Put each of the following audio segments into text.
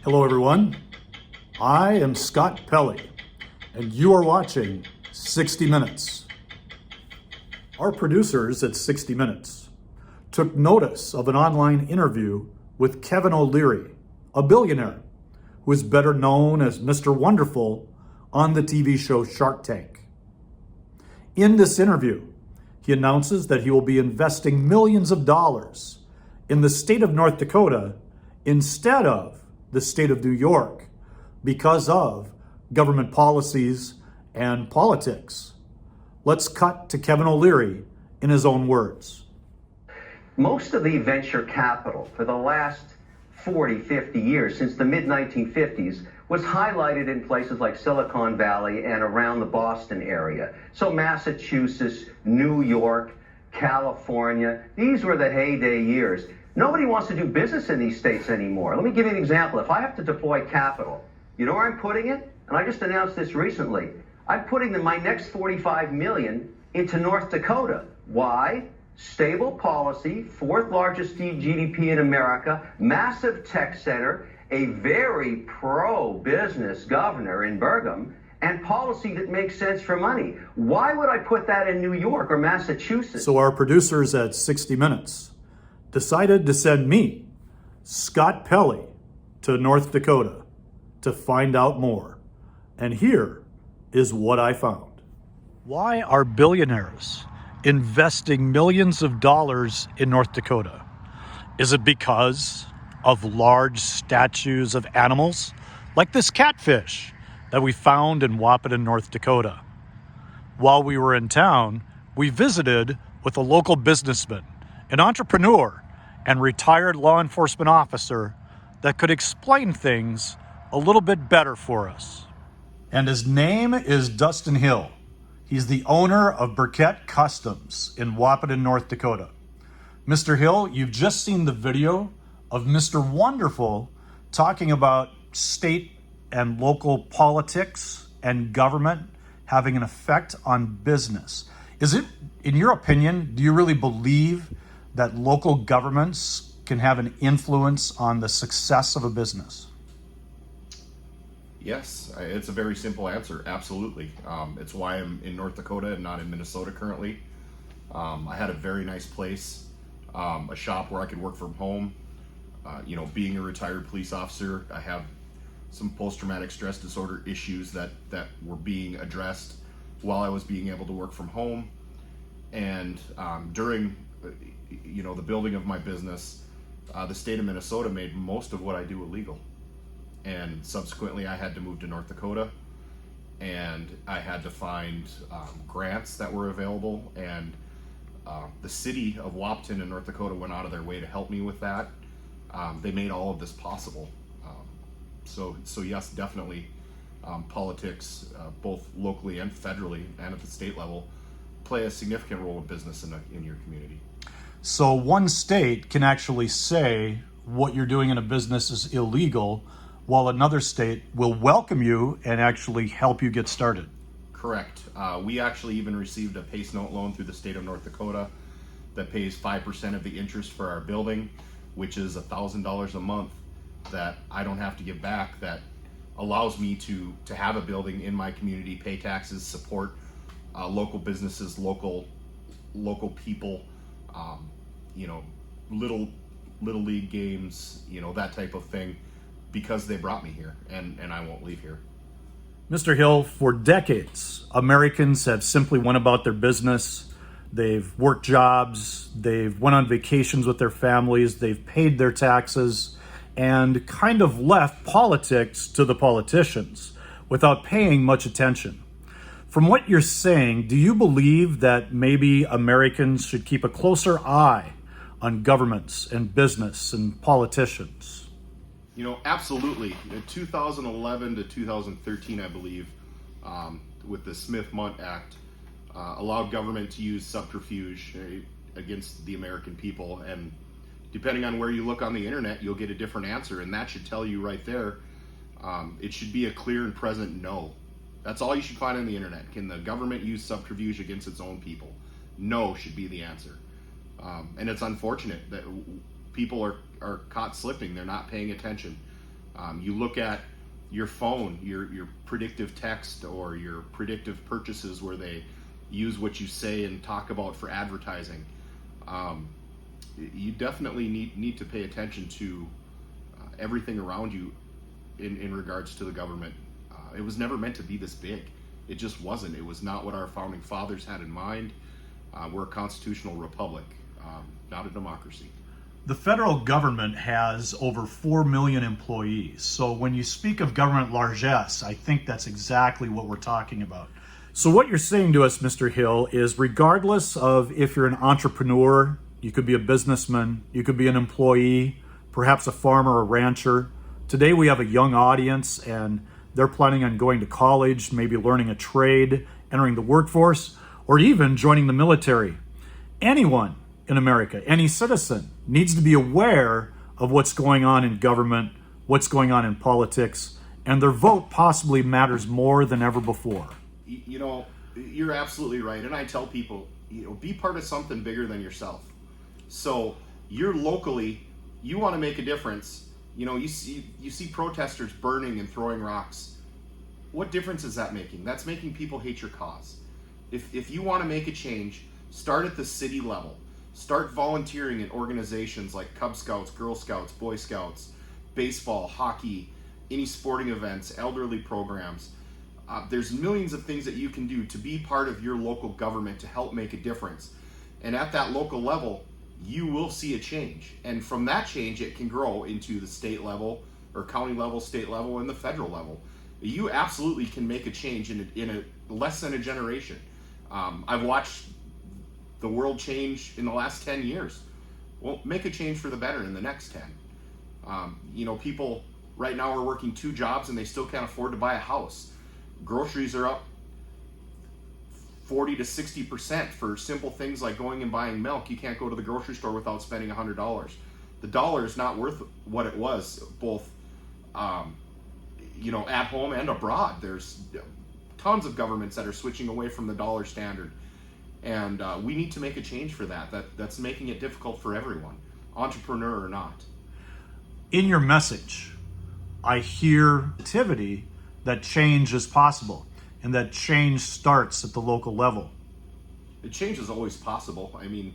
Hello everyone, I am Scott Pelley, and you are watching 60 Minutes. Our producers at 60 Minutes took notice of an online interview with Kevin O'Leary, a billionaire who is better known as Mr. Wonderful on the TV show Shark Tank. In this interview, he announces that he will be investing millions of dollars in the state of North Dakota instead of the state of New York because of government policies and politics. Let's cut to Kevin O'Leary in his own words. Most of the venture capital for the last 40, 50 years, since the mid-1950s, was highlighted in places like Silicon Valley and around the Boston area. So Massachusetts, New York, California, these were the heyday years. Nobody wants to do business in these states anymore. Let me give you an example. If I have to deploy capital, you know where I'm putting it? And I just announced this recently. I'm putting my next $45 million into North Dakota. Why? Stable policy, fourth largest GDP in America, massive tech center, a very pro-business governor in Burgum, and policy that makes sense for money. Why would I put that in New York or Massachusetts? So our producers at 60 Minutes decided to send me, Scott Pelley, to North Dakota to find out more. And here is what I found. Why are billionaires investing millions of dollars in North Dakota? Is it because of large statues of animals like this catfish that we found in Wahpeton, North Dakota? While we were in town, we visited with a local businessman, an entrepreneur, and retired law enforcement officer that could explain things a little bit better for us. And his name is Dustin Hill. He's the owner of Burkett Customs in Wahpeton, North Dakota. Mr. Hill, you've just seen the video of Mr. Wonderful talking about state and local politics and government having an effect on business. Is it, in your opinion, do you really believe that local governments can have an influence on the success of a business? Yes, it's a very simple answer. Absolutely. It's why I'm in North Dakota and not in Minnesota currently. I had a very nice place, a shop where I could work from home. Being a retired police officer, I have some post-traumatic stress disorder issues that were being addressed while I was being able to work from home. And during the building of my business, the state of Minnesota made most of what I do illegal. And subsequently, I had to move to North Dakota, and I had to find grants that were available. And the city of Wahpeton in North Dakota went out of their way to help me with that. They made all of this possible. So yes, definitely, politics, both locally and federally, and at the state level, play a significant role in business in your community. So one state can actually say what you're doing in a business is illegal, while another state will welcome you and actually help you get started. Correct. We actually even received a PACE note loan through the state of North Dakota that pays 5% of the interest for our building, which is $1,000 a month that I don't have to give back, that allows me to have a building in my community, pay taxes, support local businesses, local people, little league games, that type of thing, because they brought me here, and I won't leave here. Mr. Hill, for decades, Americans have simply went about their business. They've worked jobs, they've went on vacations with their families, they've paid their taxes, and kind of left politics to the politicians without paying much attention. From what you're saying, do you believe that maybe Americans should keep a closer eye on governments and business and politicians? Absolutely. In 2011 to 2013, I believe, with the Smith-Mundt Act, allowed government to use subterfuge against the American people. And depending on where you look on the internet, you'll get a different answer. And that should tell you right there, it should be a clear and present no. That's all you should find on the internet. Can the government use subterfuge against its own people? No should be the answer. And it's unfortunate that people are caught slipping. They're not paying attention. You look at your phone, your predictive text or your predictive purchases where they use what you say and talk about for advertising. You definitely need to pay attention to everything around you in regards to the government. It was never meant to be this big. It just wasn't. It was not what our founding fathers had in mind. We're a constitutional republic, not a democracy. The federal government has over 4 million employees. So when you speak of government largesse, I think that's exactly what we're talking about. So what you're saying to us, Mr. Hill, is regardless of if you're an entrepreneur, you could be a businessman, you could be an employee, perhaps a farmer or rancher. Today we have a young audience and they're planning on going to college, maybe learning a trade, entering the workforce, or even joining the military. Anyone in America, any citizen, needs to be aware of what's going on in government, what's going on in politics, and their vote possibly matters more than ever before. You know, you're absolutely right. And I tell people, be part of something bigger than yourself. So you're locally, you want to make a difference. You see protesters burning and throwing rocks. What difference is that making? That's making people hate your cause. If you want to make a change, start at the city level. Start volunteering in organizations like Cub Scouts, Girl Scouts, Boy Scouts, baseball, hockey, any sporting events, elderly programs. There's millions of things that you can do to be part of your local government to help make a difference. And at that local level, you will see a change. And from that change, it can grow into the state level or county level, state level, and the federal level. You absolutely can make a change in a less than a generation. I've watched the world change in the last 10 years. Well, make a change for the better in the next 10. People right now are working 2 jobs and they still can't afford to buy a house. Groceries are up 40 to 60% for simple things like going and buying milk. You can't go to the grocery store without spending $100. The dollar is not worth what it was, both at home and abroad. There's tons of governments that are switching away from the dollar standard. And we need to make a change for that. That's making it difficult for everyone, entrepreneur or not. In your message, I hear activity that change is possible and that change starts at the local level. The change is always possible. I mean,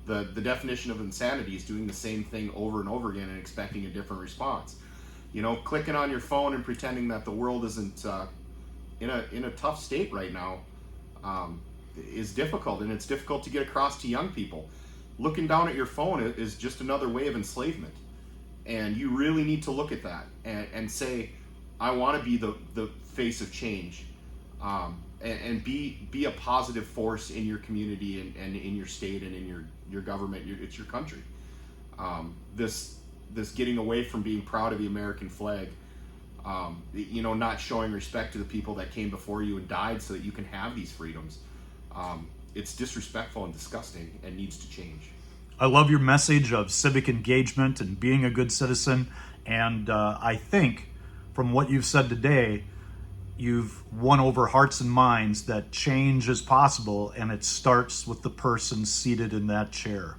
the definition of insanity is doing the same thing over and over again and expecting a different response. Clicking on your phone and pretending that the world isn't in a tough state right now is difficult, and it's difficult to get across to young people. Looking down at your phone is just another way of enslavement, and you really need to look at that and say, I want to be the face of change, and be a positive force in your community and in your state and in your government. It's your country. This getting away from being proud of the American flag, not showing respect to the people that came before you and died so that you can have these freedoms. It's disrespectful and disgusting and needs to change. I love your message of civic engagement and being a good citizen. And I think from what you've said today, you've won over hearts and minds that change is possible, and it starts with the person seated in that chair.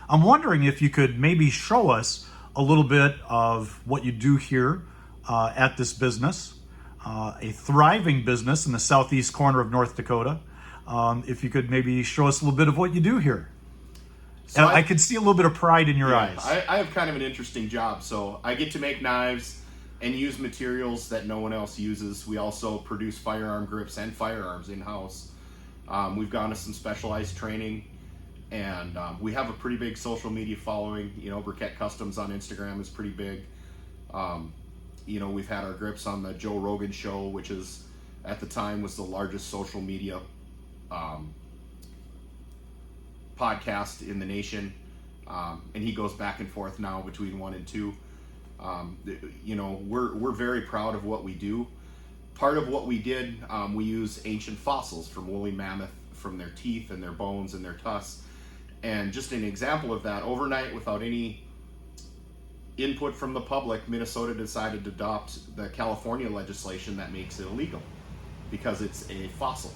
I'm wondering if you could maybe show us a little bit of what you do here at this business, a thriving business in the southeast corner of North Dakota. If you could maybe show us a little bit of what you do here. So I could see a little bit of pride in your eyes. I have kind of an interesting job. So I get to make knives and use materials that no one else uses. We also produce firearm grips and firearms in-house. We've gone to some specialized training, and we have a pretty big social media following. Briquette Customs on Instagram is pretty big. We've had our grips on the Joe Rogan show, which is, at the time, was the largest social media podcast in the nation, and he goes back and forth now between 1 and 2. We're very proud of what we do. Part of what we did, we use ancient fossils from woolly mammoth, from their teeth and their bones and their tusks. And just an example of that, overnight, without any input from the public, Minnesota decided to adopt the California legislation that makes it illegal because it's a fossil.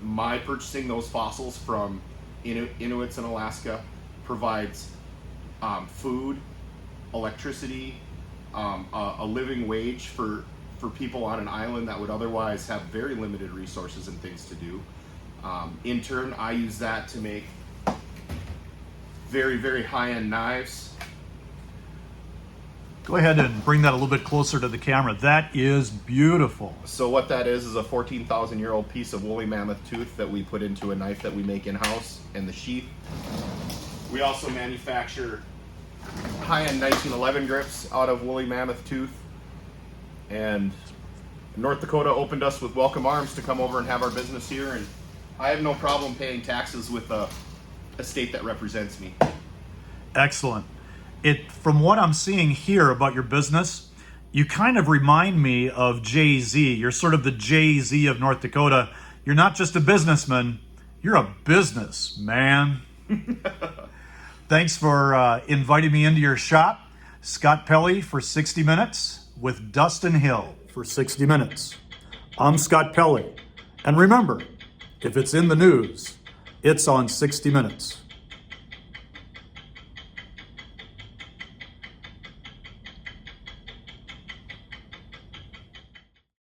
My purchasing those fossils from Inuits in Alaska provides food electricity, a living wage for people on an island that would otherwise have very limited resources and things to do. In turn, I use that to make very, very high-end knives. Go ahead and bring that a little bit closer to the camera. That is beautiful. So what that is a 14,000-year-old piece of woolly mammoth tooth that we put into a knife that we make in-house, and the sheath. We also manufacture high-end 1911 grips out of woolly mammoth tooth. And North Dakota opened us with welcome arms to come over and have our business here, and I have no problem paying taxes with a state that represents me. Excellent. From what I'm seeing here about your business, you kind of remind me of Jay-Z. You're sort of the Jay-Z of North Dakota. You're not just a businessman, you're a businessman. Thanks for inviting me into your shop. Scott Pelley for 60 Minutes with Dustin Hill. For 60 Minutes, I'm Scott Pelley. And remember, if it's in the news, it's on 60 Minutes.